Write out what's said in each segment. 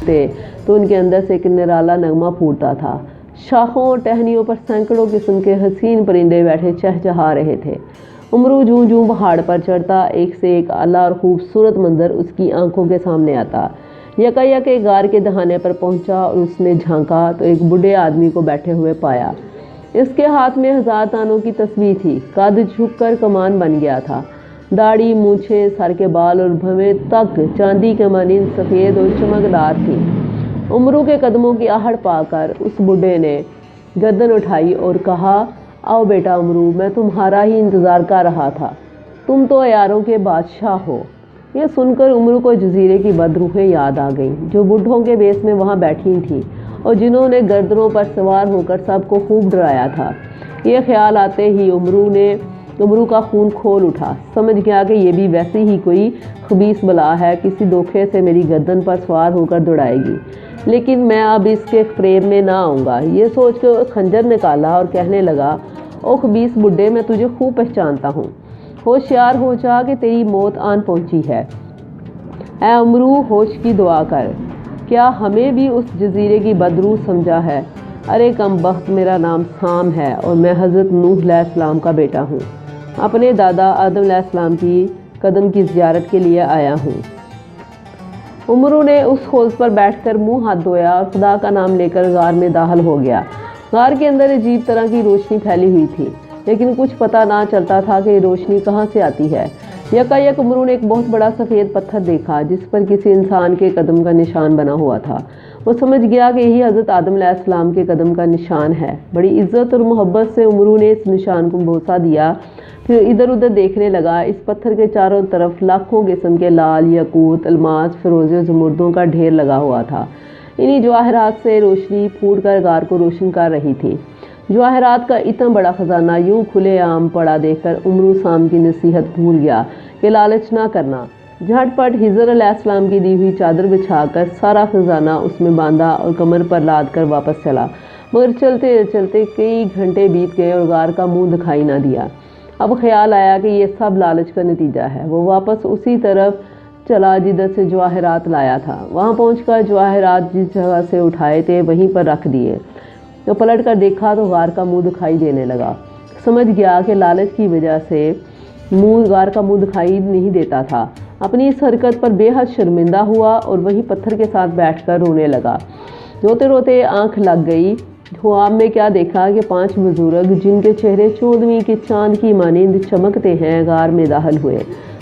थे तो उनके अंदर से एक निराला नगमा फूटता था। शाखों और टहनियों पर सैकड़ों किस्म के हसीन परिंदे बैठे चहचहा रहे थे। उमरू जूं जूं पहाड़ पर चढ़ता, एक से एक आला और खूबसूरत मंजर उसकी आंखों के सामने आता। यकायक एक गार के दहाने पर पहुंचा और उसने झांका तो एक बूढ़े आदमी को बैठे हुए पाया। इसके हाथ में 1000 तानों की तस्बीह थी। कद झुककर कमान बन गया था। दाढ़ी, मूछें, सर के बाल और भवें तक चांदी के मानिंद सफ़ेद और चमकदार थी। उमरू के कदमों की आहट पाकर उस बूढ़े ने गर्दन उठाई और कहा, आओ बेटा उमरू, मैं तुम्हारा ही इंतज़ार कर रहा था। तुम तो यारों के बादशाह हो। यह सुनकर उमरू को जजीरे की बदरूहें याद आ गईं, जो बूढ़ों के बेस में वहाँ बैठी थीं और जिन्होंने गर्दनों पर सवार होकर सबको खूब डराया था। यह ख्याल आते ही उमरू का खून खोल उठा। समझ गया कि ये भी वैसी ही कोई खबीस बला है, किसी धोखे से मेरी गर्दन पर सवार होकर दौड़ाएगी, लेकिन मैं अब इसके फ्रेब में ना आऊँगा। ये सोच कर खंजर निकाला और कहने लगा, ओ खबीस बुड्ढे, मैं तुझे खूब पहचानता हूँ। होशियार हो जा कि तेरी मौत आन पहुँची है। ऐ उमरू, होश की दुआ कर। क्या हमें भी उस जजीरे की बदरूह समझा है? अरे कमबख्त, मेरा नाम साम है और मैं हज़रत नूह अलैहिस्सलाम का बेटा हूँ। अपने दादा आदम अलैहिस्सलाम की कदम की ज़ियारत के लिए आया हूँ। उमरू ने उस हौज़ पर बैठकर मुंह हाथ धोया और खुदा का नाम लेकर गार में दाखिल हो गया। गार के अंदर अजीब तरह की रोशनी फैली हुई थी, लेकिन कुछ पता ना चलता था कि रोशनी कहाँ से आती है। यकायक उमरू ने एक बहुत बड़ा सफ़ेद पत्थर देखा, जिस पर किसी इंसान के कदम का निशान बना हुआ था। वो समझ गया कि यही हज़रत आदम अलैहिस्सलाम के कदम का निशान है। बड़ी इज़्ज़त और मोहब्बत से उमरू ने इस निशान को बोसा दिया, फिर इधर उधर देखने लगा। इस पत्थर के चारों तरफ लाखों किस्म के लाल, यकूत, अलमास, फिरोज़े, ज़मुर्दों का ढेर लगा हुआ था। इन्हीं जवाहरात से रोशनी फूट कर गार को रोशन कर रही थी। जवाहरात का इतना बड़ा ख़जाना यूं खुले आम पड़ा देखकर उमरू साम की नसीहत भूल गया कि लालच ना करना। झटपट हिजर अलैहिस्सलाम की दी हुई चादर बिछाकर सारा खजाना उसमें बांधा और कमर पर लाद कर वापस चला। मगर चलते चलते कई घंटे बीत गए और गार का मुंह दिखाई ना दिया। अब ख्याल आया कि ये सब लालच का नतीजा है। वो वापस उसी तरफ चला जिधर से जवाहरात लाया था। वहाँ पहुँचकर जवाहरात जिस जगह से उठाए थे वहीं पर रख दिए। तो पलट कर देखा तो गार का मुँह दिखाई देने लगा। समझ गया कि लालच की वजह से गार का मुँह दिखाई नहीं देता था। अपनी इस हरकत पर बेहद शर्मिंदा हुआ और वहीं पत्थर के साथ बैठकर रोने लगा। रोते रोते आंख लग गई। ख्वाब में क्या देखा कि 5 बुजुर्ग, जिनके चेहरे 14वीं के चांद की मानिंद चमकते हैं, गार में दाखिल हुए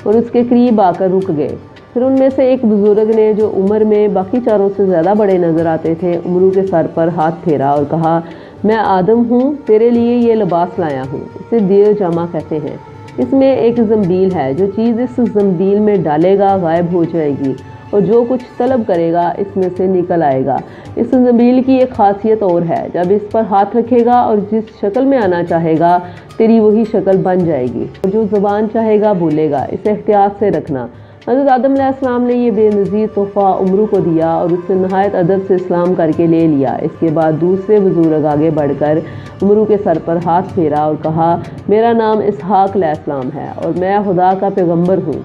और उसके करीब आकर रुक गए। फिर उनमें से एक बुजुर्ग ने, जो उम्र में बाकी चारों से ज़्यादा बड़े नज़र आते थे, उमरू के सर पर हाथ फेरा और कहा, मैं आदम हूँ, तेरे लिए ये लिबास लाया हूँ। इसे दियो जामा कहते हैं। इसमें एक ज़ंबील है। जो चीज़ इस ज़ंबील में डालेगा गायब हो जाएगी और जो कुछ तलब करेगा इसमें से निकल आएगा। इस ज़ंबील की एक खासियत और है, जब इस पर हाथ रखेगा और जिस शक्ल में आना चाहेगा तेरी वही शक्ल बन जाएगी और जो ज़बान चाहेगा बोलेगा। इसे एहतियात से रखना। हज़रत आदम अलैहिस्सलाम ने यह बेनज़ीर तोहफ़ा उमरू को दिया और उससे नहायत अदब से इस्लाम करके ले लिया। इसके बाद दूसरे बुजुर्ग आगे बढ़कर उमरू के सर पर हाथ फेरा और कहा, मेरा नाम इसहाक अलैहिस्सलाम है और मैं खुदा का पैगम्बर हूँ।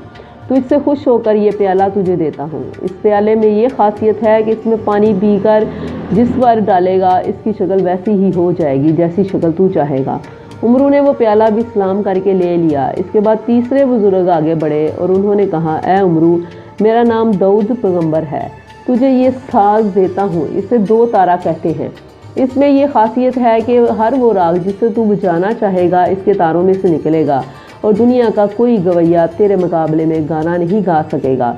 तुझसे खुश होकर ये प्याला तुझे देता हूँ। इस प्याले में ये खासियत है कि इसमें पानी पीकर जिस पर डालेगा इसकी शक्ल वैसी ही हो जाएगी जैसी शक्ल तू चाहेगा। उमरू ने वो प्याला भी सलाम करके ले लिया। इसके बाद तीसरे बुजुर्ग आगे बढ़े और उन्होंने कहा, ऐ उमरू, मेरा नाम दाऊद पैगम्बर है। तुझे ये साज देता हूँ। इसे 2 तारा कहते हैं। इसमें यह खासियत है कि हर वो राग जिसे तू बजाना चाहेगा इसके तारों में से निकलेगा और दुनिया का कोई गवैया तेरे मुकाबले में गाना नहीं गा सकेगा।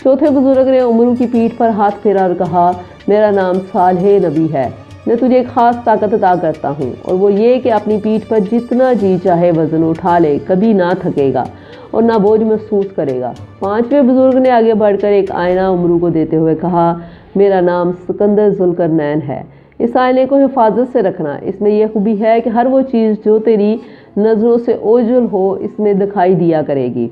चौथे बुजुर्ग ने उमरू की पीठ पर हाथ फेरा और कहा, मेरा नाम सालेह नबी है। मैं तुझे एक ख़ास ताकत अता करता हूँ और वो ये कि अपनी पीठ पर जितना जी चाहे वज़न उठा ले, कभी ना थकेगा और ना बोझ महसूस करेगा। 5वें बुजुर्ग ने आगे बढ़कर एक आईना उमरू को देते हुए कहा, मेरा नाम सिकंदर ज़ुल्करनैन है। इस आईने को हिफाजत से रखना। इसमें यह खूबी है कि हर वो चीज़ जो तेरी नज़रों से ओझल हो इसमें दिखाई दिया करेगी।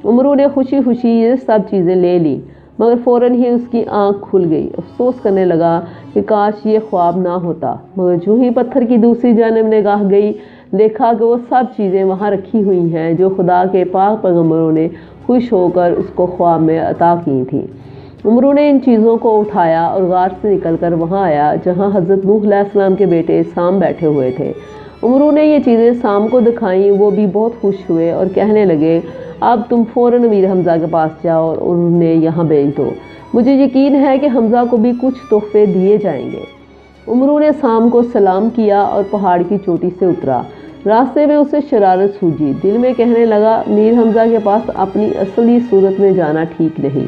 उमरू ने खुशी खुशी ये सब चीज़ें ले ली, मगर फ़ौरन ही उसकी आंख खुल गई। अफसोस करने लगा कि काश ये ख्वाब ना होता। मगर जो ही पत्थर की दूसरी जानिब निगाह गई, देखा कि वो सब चीज़ें वहाँ रखी हुई हैं जो खुदा के पाक पैगम्बरों ने खुश होकर उसको ख्वाब में अता की थी। उमरू ने इन चीज़ों को उठाया और गार से निकलकर वहाँ आया जहाँ हज़रत नूह अलैहिस्सलाम के बेटे साम बैठे हुए थे। उमरू ने ये चीज़ें साम को दिखाई, वो भी बहुत खुश हुए और कहने लगे, अब तुम फ़ौरन अमीर हमज़ा के पास जाओ और उन्हें यहाँ भेज दो। मुझे यकीन है कि हमज़ा को भी कुछ तोहफे दिए जाएंगे। उमरू ने साम को सलाम किया और पहाड़ की चोटी से उतरा। रास्ते में उसे शरारत सूझी, दिल में कहने लगा, मीर हमज़ा के पास अपनी असली सूरत में जाना ठीक नहीं,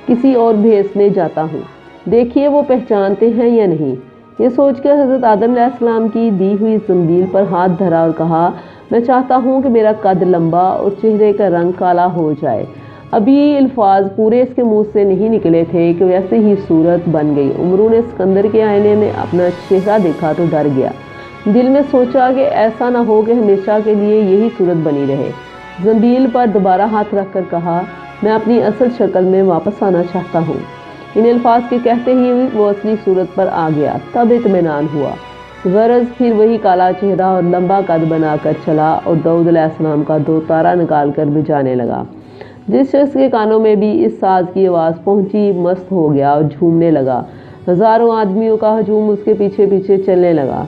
किसी और भेस में जाता हूँ, देखिए वो पहचानते हैं या नहीं। ये सोचकर हज़रत आदम अलैहिस्सलाम की दी हुई ज़ंबील पर हाथ धरा और कहा, मैं चाहता हूँ कि मेरा कद लंबा और चेहरे का रंग काला हो जाए। अभी ये अल्फाज पूरे इसके मुंह से नहीं निकले थे कि वैसे ही सूरत बन गई। उमरू ने सिकंदर के आईने में अपना चेहरा देखा तो डर गया। दिल में सोचा कि ऐसा ना हो कि हमेशा के लिए यही सूरत बनी रहे। ज़ंबील पर दोबारा हाथ रख कर कहा, मैं अपनी असल शक्ल में वापस आना चाहता हूँ। इन अल्फाज के कहते ही वो असली सूरत पर आ गया, तब इत्मीनान हुआ। गरज फिर वही काला चेहरा और लंबा कद बनाकर चला और दाऊद अलैहिस्सलाम का 2 तारा निकाल कर बजाने लगा। जिस शख्स के कानों में भी इस साज की आवाज़ पहुंची, मस्त हो गया और झूमने लगा। हज़ारों आदमियों का हजूम उसके पीछे पीछे चलने लगा।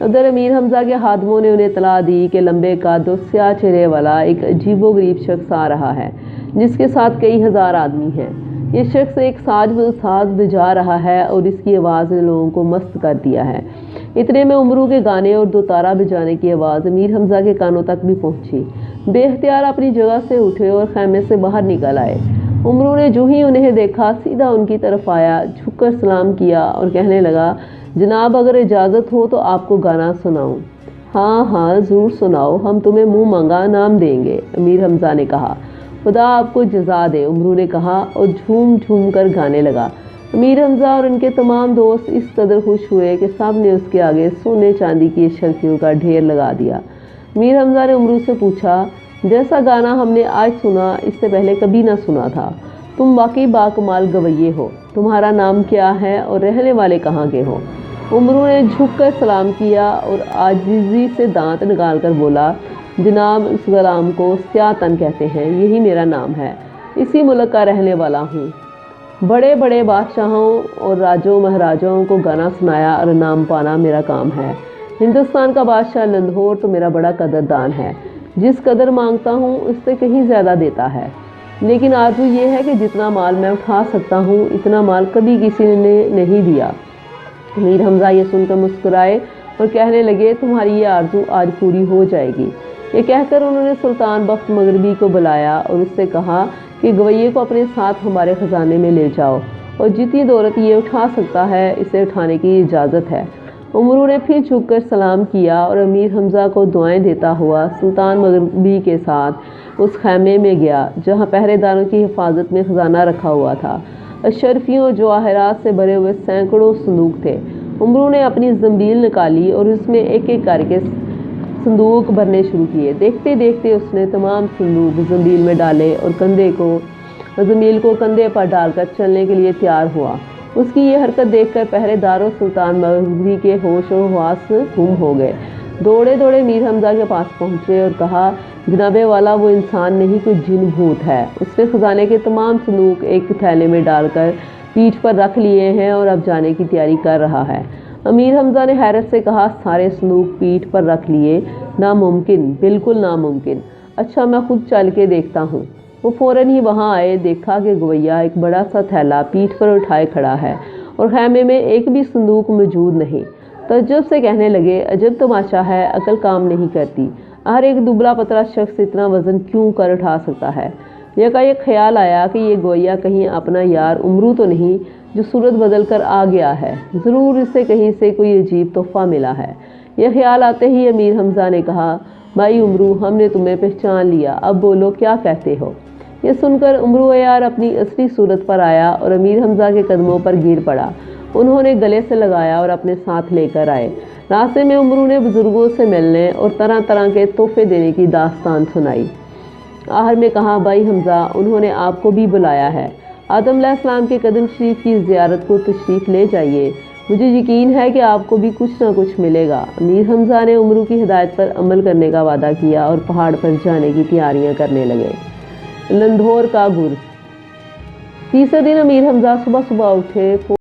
उधर अमीर हमज़ा के हादमों ने उन्हें इत्तला दी कि लंबे कद और स्याह चेहरे वाला एक अजीबोगरीब शख्स आ रहा है, जिसके साथ कई हज़ार आदमी हैं। ये शख्स एक साज बजा रहा है और इसकी आवाज़ ने लोगों को मस्त कर दिया है। इतने में उमरू के गाने और 2 तारा बजाने की आवाज़ अमीर हमज़ा के कानों तक भी पहुंची। बेख्तियार अपनी जगह से उठे और खैमे से बाहर निकल आए। उमरू ने जो ही उन्हें देखा, सीधा उनकी तरफ आया, झुककर सलाम किया और कहने लगा, जनाब अगर इजाज़त हो तो आपको गाना सुनाऊं। हाँ हाँ ज़रूर सुनाओ, हम तुम्हें मुँह मांगा नाम देंगे, अमीर हमज़ा ने कहा। खुदा आपको जज़ा दे, उमरू ने कहा और झूम झूम कर गाने लगा। अमीर हमज़ा और उनके तमाम दोस्त इस कदर खुश हुए कि सब ने उसके आगे सोने चांदी की शर्फियों का ढेर लगा दिया। अमीर हमज़ा ने उमरू से पूछा, जैसा गाना हमने आज सुना इससे पहले कभी ना सुना था, तुम वाकई बाकमाल गवैये हो, तुम्हारा नाम क्या है और रहने वाले कहाँ के हो? उमरू ने झुककर सलाम किया और आजिज़ी से दांत निकाल कर बोला, जनाब इस गुलाम को स्याह तन कहते हैं, यही मेरा नाम है, इसी मुल्क का रहने वाला हूँ। बड़े बड़े बादशाहों और राजों महाराजाओं को गाना सुनाया और नाम पाना मेरा काम है। हिंदुस्तान का बादशाह लंदहोर तो मेरा बड़ा कदरदान है, जिस कदर मांगता हूँ उससे कहीं ज़्यादा देता है। लेकिन आरज़ू ये है कि जितना माल मैं उठा सकता हूँ इतना माल कभी किसी ने नहीं दिया। अमीर हमज़ा ये सुनकर मुस्कुराए और कहने लगे, तुम्हारी ये आरज़ू आज पूरी हो जाएगी। ये कहकर उन्होंने सुल्तान बख्त मगरबी को बुलाया और उससे कहा कि गवैये को अपने साथ हमारे ख़जाने में ले जाओ और जितनी दौलत ये उठा सकता है इसे उठाने की इजाज़त है। उमरू ने फिर झुककर सलाम किया और अमीर हमज़ा को दुआएं देता हुआ सुल्तान मगरबी के साथ उस खैमे में गया जहाँ पहरेदारों की हिफाजत में ख़जाना रखा हुआ था। अशरफियों जवाहरात से भरे हुए सैकड़ों संदूक थे। उमरू ने अपनी ज़ंबील निकाली और उसमें एक एक करके संदूक भरने शुरू किए। देखते देखते उसने तमाम संदूक ज़ंबील में डाले और ज़मील को कंधे पर डालकर चलने के लिए तैयार हुआ। उसकी ये हरकत देखकर पहरेदारों सुल्तान मगरबी के होश और हवास गुम हो गए। दौड़े दौड़े मीर हमज़ा के पास पहुँचे और कहा, जनाबे वाला वो इंसान नहीं कोई जिन भूत है। उसने ख़जाने के तमाम संदूक एक थैले में डालकर पीठ पर रख लिए हैं और अब जाने की तैयारी कर रहा है। अमीर हमज़ा ने हैरत से कहा, सारे संदूक पीठ पर रख लिए? नामुमकिन, बिल्कुल नामुमकिन। अच्छा मैं खुद चल के देखता हूँ। वो फ़ौरन ही वहाँ आए। देखा कि गवैया एक बड़ा सा थैला पीठ पर उठाए खड़ा है और खैमे में एक भी संदूक मौजूद नहीं। तअज्जुब से कहने लगे, अजब तमाशा है, अकल काम नहीं करती। हर एक दुबला पतला शख्स इतना वज़न क्यों कर उठा सकता है? यकायक ख्याल आया कि ये गवैया कहीं अपना यार उमरू तो नहीं जो सूरत बदल कर आ गया है। ज़रूर इससे कहीं से कोई अजीब तोहफ़ा मिला है। यह ख्याल आते ही अमीर हमज़ा ने कहा, भाई उमरू, हमने तुम्हें पहचान लिया, अब बोलो क्या कहते हो? ये सुनकर उमरू यार अपनी असली सूरत पर आया और अमीर हमज़ा के कदमों पर गिर पड़ा। उन्होंने गले से लगाया और अपने साथ लेकर आए। रास्ते में उमरू ने बुज़ुर्गों से मिलने और तरह तरह के तोहफे देने की दास्तान सुनाई। आखिर में कहा, भाई हमज़ा, उन्होंने आपको भी बुलाया है। आदम अलैहिस्सलाम के कदम शरीफ की ज़ियारत को तशरीफ़ ले जाइए, मुझे यकीन है कि आपको भी कुछ ना कुछ मिलेगा। अमीर हमज़ा ने उमरू की हिदायत पर अमल करने का वादा किया और पहाड़ पर जाने की तैयारियां करने लगे। लंदहोर का गुर्ज। तीसरे दिन अमीर हमजा सुबह सुबह उठे।